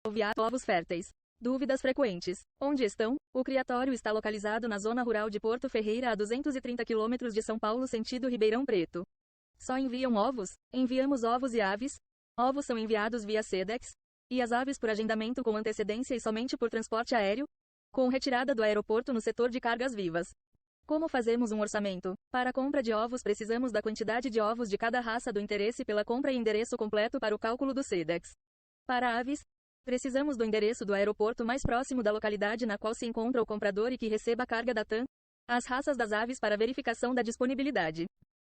oviário, ovos férteis. Dúvidas frequentes. Onde estão? O criatório está localizado na zona rural de Porto Ferreira, a 230 km de São Paulo, sentido Ribeirão Preto. Só enviam ovos? Enviamos ovos e aves. Ovos são enviados via Sedex, e as aves por agendamento com antecedência e somente por transporte aéreo, com retirada do aeroporto no setor de cargas vivas. Como fazemos um orçamento? Para a compra de ovos precisamos da quantidade de ovos de cada raça do interesse pela compra e endereço completo para o cálculo do Sedex. Para aves, precisamos do endereço do aeroporto mais próximo da localidade na qual se encontra o comprador e que receba a carga da TAM, as raças das aves para verificação da disponibilidade.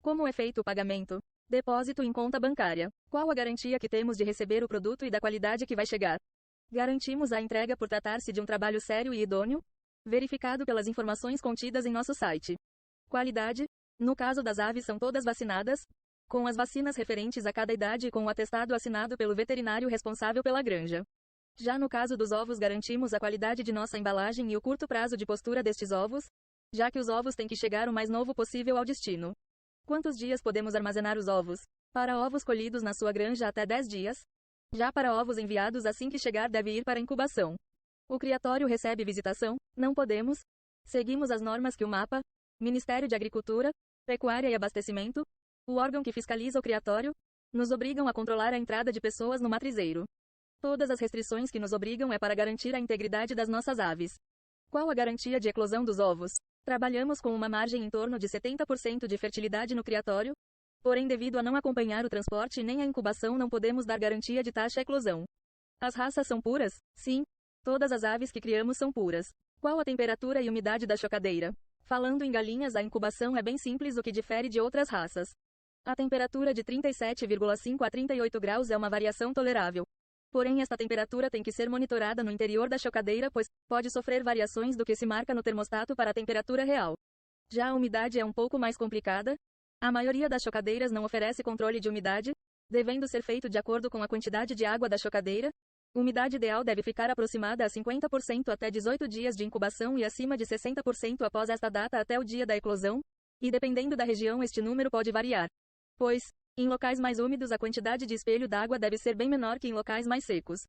Como é feito o pagamento? Depósito em conta bancária. Qual a garantia que temos de receber o produto e da qualidade que vai chegar? Garantimos a entrega por tratar-se de um trabalho sério e idôneo, verificado pelas informações contidas em nosso site. Qualidade. No caso das aves são todas vacinadas, com as vacinas referentes a cada idade e com o atestado assinado pelo veterinário responsável pela granja. Já no caso dos ovos garantimos a qualidade de nossa embalagem e o curto prazo de postura destes ovos, já que os ovos têm que chegar o mais novo possível ao destino. Quantos dias podemos armazenar os ovos? Para ovos colhidos na sua granja até 10 dias. Já para ovos enviados assim que chegar deve ir para incubação. O criatório recebe visitação? Não podemos. Seguimos as normas que o MAPA, Ministério de Agricultura, Pecuária e Abastecimento, o órgão que fiscaliza o criatório, nos obrigam a controlar a entrada de pessoas no matrizeiro. Todas as restrições que nos obrigam é para garantir a integridade das nossas aves. Qual a garantia de eclosão dos ovos? Trabalhamos com uma margem em torno de 70% de fertilidade no criatório, porém devido a não acompanhar o transporte nem a incubação não podemos dar garantia de taxa eclosão. As raças são puras? Sim. Todas as aves que criamos são puras. Qual a temperatura e umidade da chocadeira? Falando em galinhas, a incubação é bem simples, o que difere de outras raças. A temperatura de 37,5 a 38 graus é uma variação tolerável. Porém, esta temperatura tem que ser monitorada no interior da chocadeira, pois pode sofrer variações do que se marca no termostato para a temperatura real. Já a umidade é um pouco mais complicada. A maioria das chocadeiras não oferece controle de umidade, devendo ser feito de acordo com a quantidade de água da chocadeira. Umidade ideal deve ficar aproximada a 50% até 18 dias de incubação e acima de 60% após esta data até o dia da eclosão, e dependendo da região este número pode variar. Pois, em locais mais úmidos a quantidade de espelho d'água deve ser bem menor que em locais mais secos.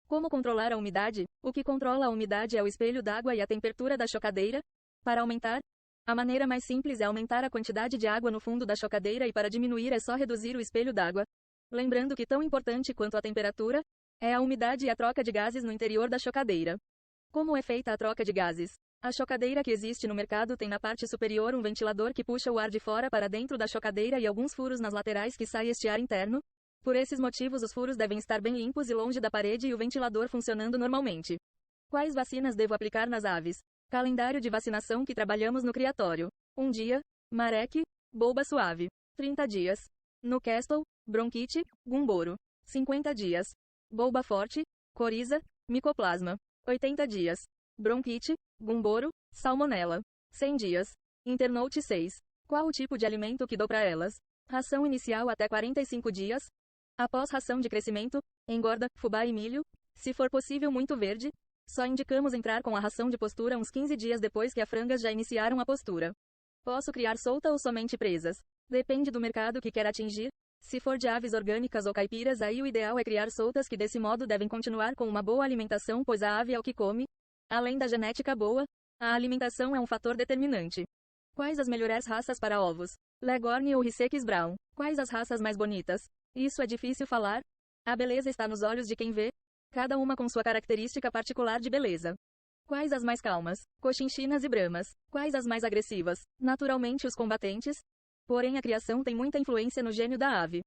Como controlar a umidade? O que controla a umidade é o espelho d'água e a temperatura da chocadeira. Para aumentar, a maneira mais simples é aumentar a quantidade de água no fundo da chocadeira e para diminuir é só reduzir o espelho d'água. Lembrando que tão importante quanto a temperatura é a umidade e a troca de gases no interior da chocadeira. Como é feita a troca de gases? A chocadeira que existe no mercado tem na parte superior um ventilador que puxa o ar de fora para dentro da chocadeira e alguns furos nas laterais que sai este ar interno. Por esses motivos os furos devem estar bem limpos e longe da parede e o ventilador funcionando normalmente. Quais vacinas devo aplicar nas aves? Calendário de vacinação que trabalhamos no criatório. 1 dia, Marek, Boba Suave. 30 dias. Newcastle, Bronquite, Gumboro. 50 dias. Boba Forte, Coriza, Micoplasma. 80 dias. Bronquite, Gumboro, Salmonella. 100 dias. Internote 6. Qual o tipo de alimento que dou para elas? Ração inicial até 45 dias. Após ração de crescimento, engorda, fubá e milho. Se for possível muito verde, só indicamos entrar com a ração de postura uns 15 dias depois que as frangas já iniciaram a postura. Posso criar solta ou somente presas? Depende do mercado que quer atingir. Se for de aves orgânicas ou caipiras, aí o ideal é criar soltas que desse modo devem continuar com uma boa alimentação, pois a ave é o que come. Além da genética boa, a alimentação é um fator determinante. Quais as melhores raças para ovos? Leghorn ou Riceques Brown? Quais as raças mais bonitas? Isso é difícil falar. A beleza está nos olhos de quem vê, cada uma com sua característica particular de beleza. Quais as mais calmas? Cochinchinas e Brahmas. Quais as mais agressivas? Naturalmente os combatentes. Porém a criação tem muita influência no gênio da ave.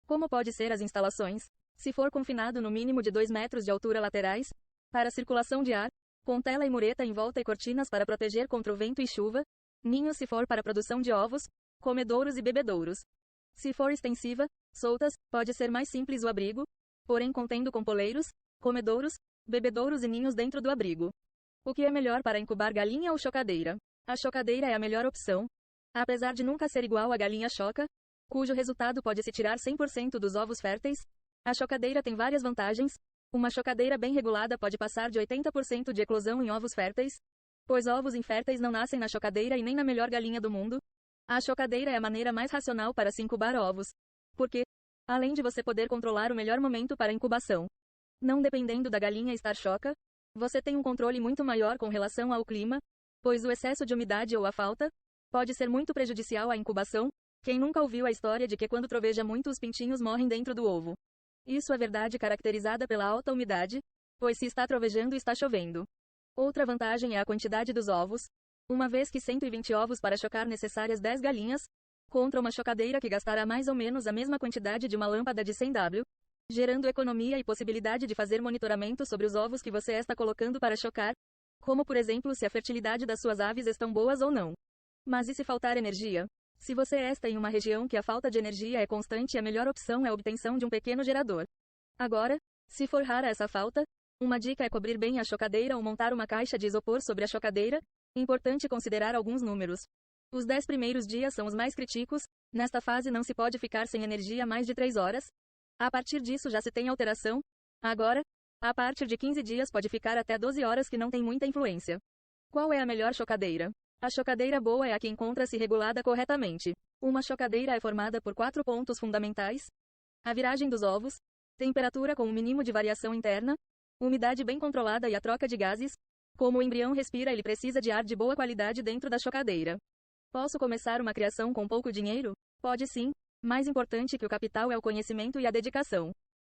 Como pode ser as instalações? Se for confinado no mínimo de 2 metros de altura laterais, para circulação de ar, com tela e mureta em volta e cortinas para proteger contra o vento e chuva, ninho se for para produção de ovos, comedouros e bebedouros. Se for extensiva, soltas, pode ser mais simples o abrigo, porém contendo compoleiros, comedouros, bebedouros e ninhos dentro do abrigo. O que é melhor para incubar galinha ou chocadeira? A chocadeira é a melhor opção. Apesar de nunca ser igual à galinha choca, cujo resultado pode se tirar 100% dos ovos férteis, a chocadeira tem várias vantagens. Uma chocadeira bem regulada pode passar de 80% de eclosão em ovos férteis, pois ovos inférteis não nascem na chocadeira e nem na melhor galinha do mundo. A chocadeira é a maneira mais racional para se incubar ovos, porque, além de você poder controlar o melhor momento para a incubação, Não dependendo da galinha estar choca, você tem um controle muito maior com relação ao clima, pois o excesso de umidade ou a falta pode ser muito prejudicial à incubação. Quem nunca ouviu a história de que quando troveja muito os pintinhos morrem dentro do ovo? Isso é verdade caracterizada pela alta umidade, pois se está trovejando está chovendo. Outra vantagem é a quantidade dos ovos, uma vez que 120 ovos para chocar necessárias 10 galinhas, contra uma chocadeira que gastará mais ou menos a mesma quantidade de uma lâmpada de 100W, gerando economia e possibilidade de fazer monitoramento sobre os ovos que você está colocando para chocar, como por exemplo se a fertilidade das suas aves estão boas ou não. Mas e se faltar energia? Se você está em uma região que a falta de energia é constante, a melhor opção é a obtenção de um pequeno gerador. Agora, se for rara essa falta, uma dica é cobrir bem a chocadeira ou montar uma caixa de isopor sobre a chocadeira. Importante considerar alguns números. Os 10 primeiros dias são os mais críticos, nesta fase não se pode ficar sem energia mais de 3 horas. A partir disso já se tem alteração. Agora, a partir de 15 dias pode ficar até 12 horas que não tem muita influência. Qual é a melhor chocadeira? A chocadeira boa é a que encontra-se regulada corretamente. Uma chocadeira é formada por 4 pontos fundamentais: a viragem dos ovos, temperatura com um mínimo de variação interna, umidade bem controlada e a troca de gases. Como o embrião respira, ele precisa de ar de boa qualidade dentro da chocadeira. Posso começar uma criação com pouco dinheiro? Pode sim. Mais importante que o capital é o conhecimento e a dedicação.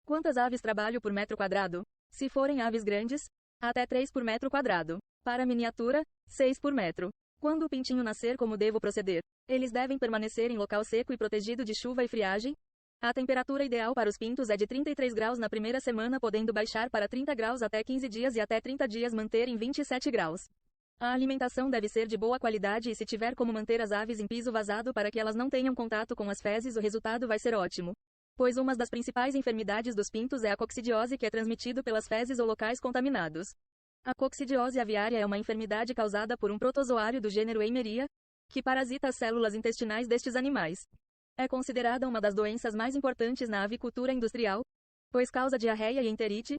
Quantas aves trabalho por metro quadrado? Se forem aves grandes, até 3 por metro quadrado. Para miniatura, 6 por metro. Quando o pintinho nascer, como devo proceder? Eles devem permanecer em local seco e protegido de chuva e friagem. A temperatura ideal para os pintos é de 33 graus na primeira semana, podendo baixar para 30 graus até 15 dias e até 30 dias manter em 27 graus. A alimentação deve ser de boa qualidade e se tiver como manter as aves em piso vazado para que elas não tenham contato com as fezes, o resultado vai ser ótimo. Pois uma das principais enfermidades dos pintos é a coccidiose, que é transmitido pelas fezes ou locais contaminados. A coccidiose aviária é uma enfermidade causada por um protozoário do gênero Eimeria, que parasita as células intestinais destes animais. É considerada uma das doenças mais importantes na avicultura industrial, pois causa diarreia e enterite,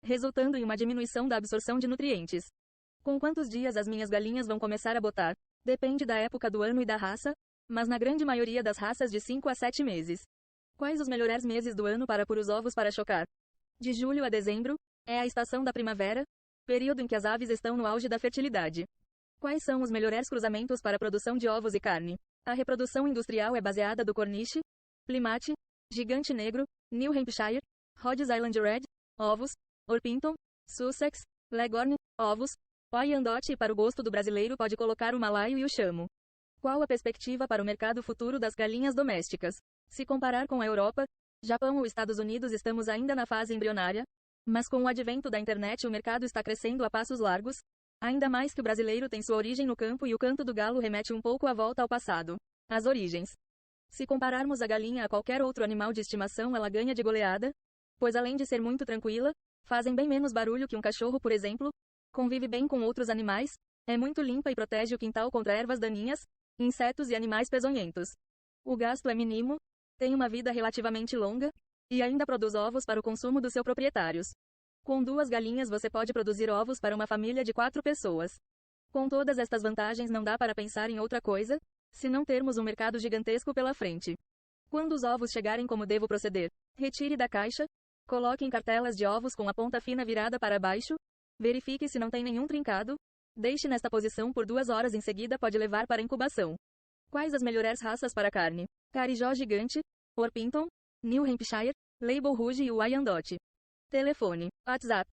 resultando em uma diminuição da absorção de nutrientes. Com quantos dias as minhas galinhas vão começar a botar? Depende da época do ano e da raça, mas na grande maioria das raças de 5 a 7 meses. Quais os melhores meses do ano para pôr os ovos para chocar? De julho a dezembro, é a estação da primavera, período em que as aves estão no auge da fertilidade. Quais são os melhores cruzamentos para a produção de ovos e carne? A reprodução industrial é baseada do Corniche, Plymouth, Gigante Negro, New Hampshire, Rhode Island Red, ovos, Orpington, Sussex, Leghorn, ovos, Wyandotte, e para o gosto do brasileiro pode colocar o Malaio e o Chamo. Qual a perspectiva para o mercado futuro das galinhas domésticas? Se comparar com a Europa, Japão ou Estados Unidos, estamos ainda na fase embrionária, mas com o advento da internet o mercado está crescendo a passos largos, ainda mais que o brasileiro tem sua origem no campo e o canto do galo remete um pouco à volta ao passado. As origens. Se compararmos a galinha a qualquer outro animal de estimação, ela ganha de goleada, pois além de ser muito tranquila, fazem bem menos barulho que um cachorro, por exemplo, convive bem com outros animais, é muito limpa e protege o quintal contra ervas daninhas, insetos e animais peçonhentos. O gasto é mínimo, tem uma vida relativamente longa, e ainda produz ovos para o consumo dos seus proprietários. Com 2 galinhas você pode produzir ovos para uma família de 4 pessoas. Com todas estas vantagens, não dá para pensar em outra coisa, se não termos um mercado gigantesco pela frente. Quando os ovos chegarem, como devo proceder? Retire da caixa, coloque em cartelas de ovos com a ponta fina virada para baixo, verifique se não tem nenhum trincado, deixe nesta posição por 2 horas, em seguida pode levar para incubação. Quais as melhores raças para carne? Carijó Gigante, Orpington, New Hampshire, Label Rouge e Wyandotte. Telefone, WhatsApp,